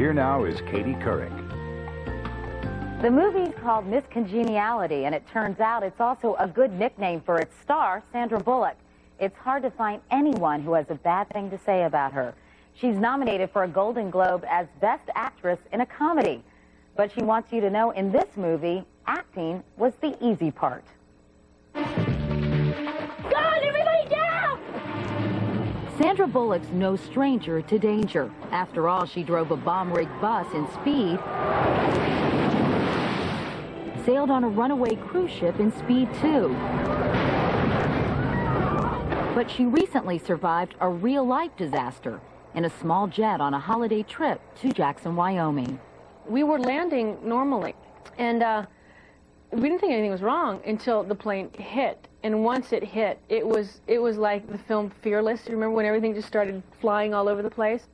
Here now is Katie Couric. The movie's called Miss Congeniality, and it turns out it's also a good nickname for its star, Sandra Bullock. It's hard to find anyone who has a bad thing to say about her. She's nominated for a Golden Globe as Best Actress in a Comedy. But she wants you to know in this movie, acting was the easy part. Sandra Bullock's no stranger to danger. After all, she drove a bomb-rigged bus in Speed, sailed on a runaway cruise ship in Speed 2. But she recently survived a real-life disaster in a small jet on a holiday trip to Jackson, Wyoming. We were landing normally, and we didn't think anything was wrong until the plane hit. And once it hit, it was like the film Fearless. You remember when everything just started flying all over the place?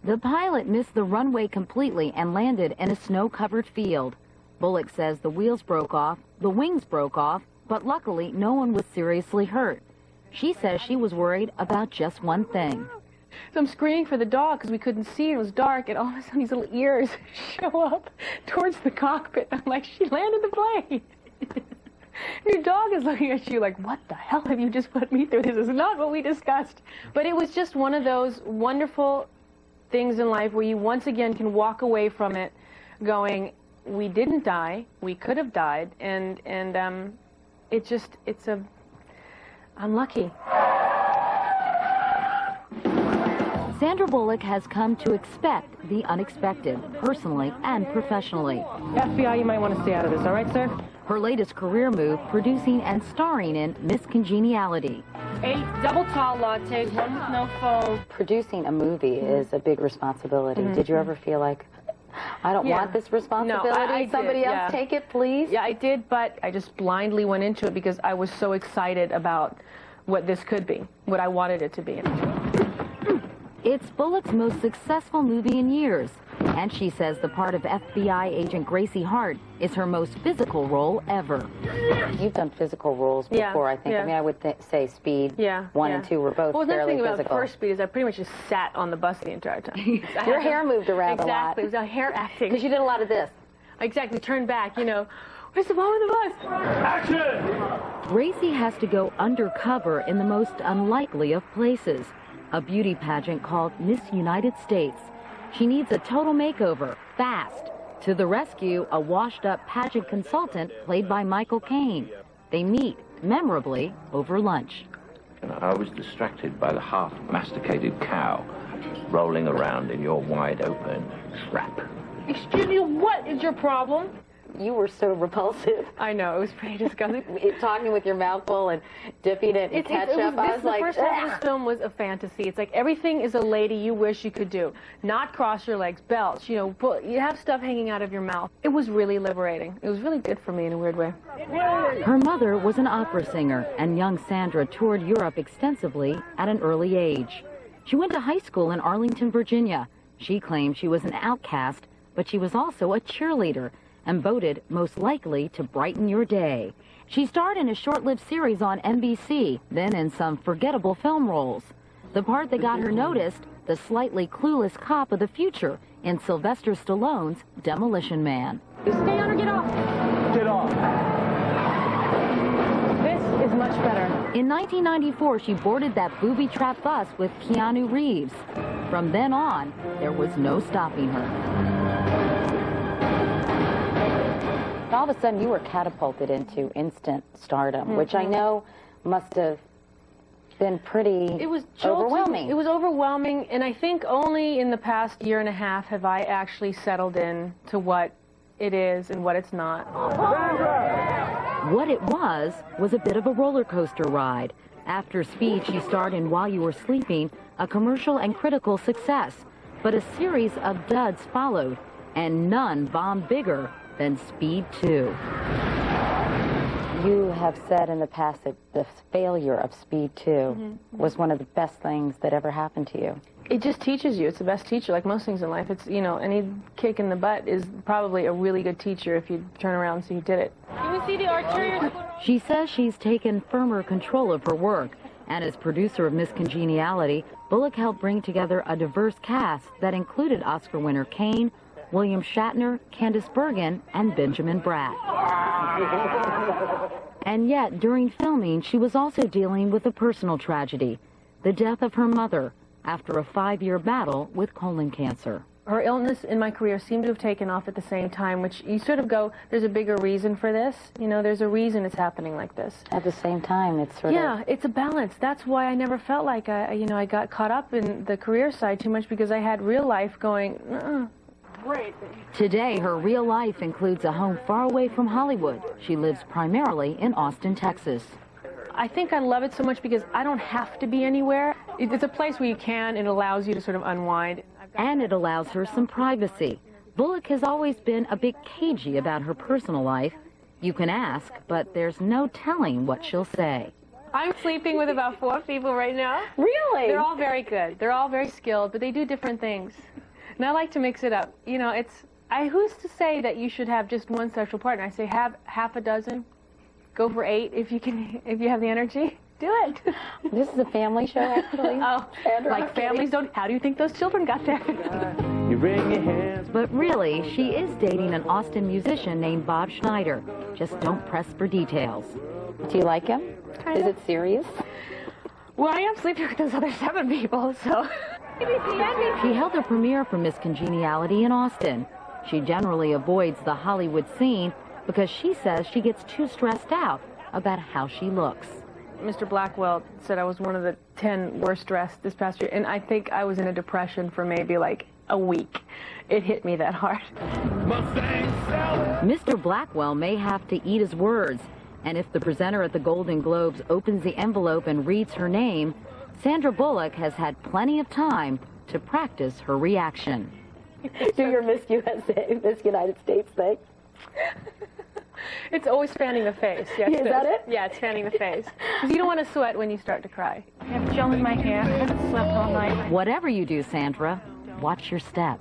The pilot missed the runway completely and landed in a snow-covered field. Bullock says the wheels broke off, the wings broke off, but luckily no one was seriously hurt. She says she was worried about just one thing. So I'm screaming for the dog because we couldn't see, it was dark, and all of a sudden these little ears show up towards the cockpit. I'm like, she landed the plane. Your dog is looking at you like, what the hell have you just put me through? This is not what we discussed. But it was just one of those wonderful things in life where you once again can walk away from it going, we didn't die, we could have died, and I'm lucky. Sandra Bullock has come to expect the unexpected, personally and professionally. FBI, you might want to stay out of this, all right, sir? Her latest career move, producing and starring in Miss Congeniality. 8 double tall lattes, 1 with no foam. Producing a movie is a big responsibility. Did you ever feel like, I don't want this responsibility? No, I Somebody did, else take it, please? Yeah, I did, but I just blindly went into it because I was so excited about what this could be, what I wanted it to be. It's Bullock's most successful movie in years, and she says the part of FBI agent Gracie Hart is her most physical role ever. You've done physical roles before, I think. I mean, I would say Speed 1 and 2 were both fairly physical. Well, the thing about the first Speed is I pretty much just sat on the bus the entire time. Your hair moved around a lot. Exactly, it was a hair acting. Because you did a lot of this. Exactly, turn back, you know. Where's the bomb in the bus? Action! Gracie has to go undercover in the most unlikely of places. A beauty pageant called Miss United States. She needs a total makeover, fast. To the rescue, a washed-up pageant consultant played by Michael Caine. They meet, memorably, over lunch. I was distracted by the half-masticated cow rolling around in your wide-open trap. Excuse me, what is your problem? You were so repulsive. I know, it was pretty disgusting. Talking with your mouth full and dipping it in ketchup. I was like, the first half of this film was a fantasy. It's like everything is a lady you wish you could do. Not cross your legs, belts, you know, you have stuff hanging out of your mouth. It was really liberating. It was really good for me in a weird way. Her mother was an opera singer, and young Sandra toured Europe extensively at an early age. She went to high school in Arlington, Virginia. She claimed she was an outcast, but she was also a cheerleader, and voted most likely to brighten your day. She starred in a short-lived series on NBC, then in some forgettable film roles. The part that got her noticed, the slightly clueless cop of the future in Sylvester Stallone's Demolition Man. Stay on or get off? Get off. This is much better. In 1994, she boarded that booby-trapped bus with Keanu Reeves. From then on, there was no stopping her. All of a sudden, you were catapulted into instant stardom, which I know must have been pretty overwhelming. It was overwhelming, and I think only in the past year and a half have I actually settled in to what it is and what it's not. What it was a bit of a roller coaster ride. After Speed, she starred in While You Were Sleeping, a commercial and critical success. But a series of duds followed, and none bombed bigger than Speed 2. You have said in the past that the failure of Speed 2 was one of the best things that ever happened to you. It just teaches you. It's the best teacher, like most things in life. It's, you know, any kick in the butt is probably a really good teacher if you turn around and see you did it. Can we see the arterial? She says she's taken firmer control of her work And as producer of Miss Congeniality, Bullock helped bring together a diverse cast that included Oscar winner Kane, William Shatner, Candice Bergen, and Benjamin Bratt. And yet, during filming, she was also dealing with a personal tragedy, the death of her mother after a 5-year battle with colon cancer. Her illness in my career seemed to have taken off at the same time, which you sort of go, there's a bigger reason for this. You know, there's a reason it's happening like this. At the same time, it's sort of... Yeah, it's a balance. That's why I never felt like I got caught up in the career side too much, because I had real life going, Great. Today, her real life includes a home far away from Hollywood. She lives primarily in Austin, Texas. I think I love it so much because I don't have to be anywhere. It's a place where you can, and it allows you to sort of unwind. And it allows her some privacy. Bullock has always been a bit cagey about her personal life. You can ask, but there's no telling what she'll say. I'm sleeping with about 4 people right now. Really? They're all very good. They're all very skilled, but they do different things. And I like to mix it up. You know, who's to say that you should have just one sexual partner? I say have half a dozen. Go for 8 if you have the energy. Do it. This is a family show, actually. Oh, Sandra, like families don't. How do you think those children got there? You wring your hands. But really, she is dating an Austin musician named Bob Schneider. Just don't press for details. Do you like him? Kind of. Is it serious? Well, I am sleeping with those other 7 people, so. She held a premiere for Miss Congeniality in Austin. She generally avoids the Hollywood scene because she says she gets too stressed out about how she looks. Mr. Blackwell said I was one of the 10 worst dressed this past year, and I think I was in a depression for maybe like a week. It hit me that hard. Mr. Blackwell may have to eat his words, and if the presenter at the Golden Globes opens the envelope and reads her name, Sandra Bullock has had plenty of time to practice her reaction. Do your Miss USA, Miss United States thing. It's always fanning the face. Yes, Is that it? Yeah, it's fanning the face. Because you don't want to sweat when you start to cry. I have gel in my hair. I haven't slept all night. Whatever you do, Sandra, watch your step.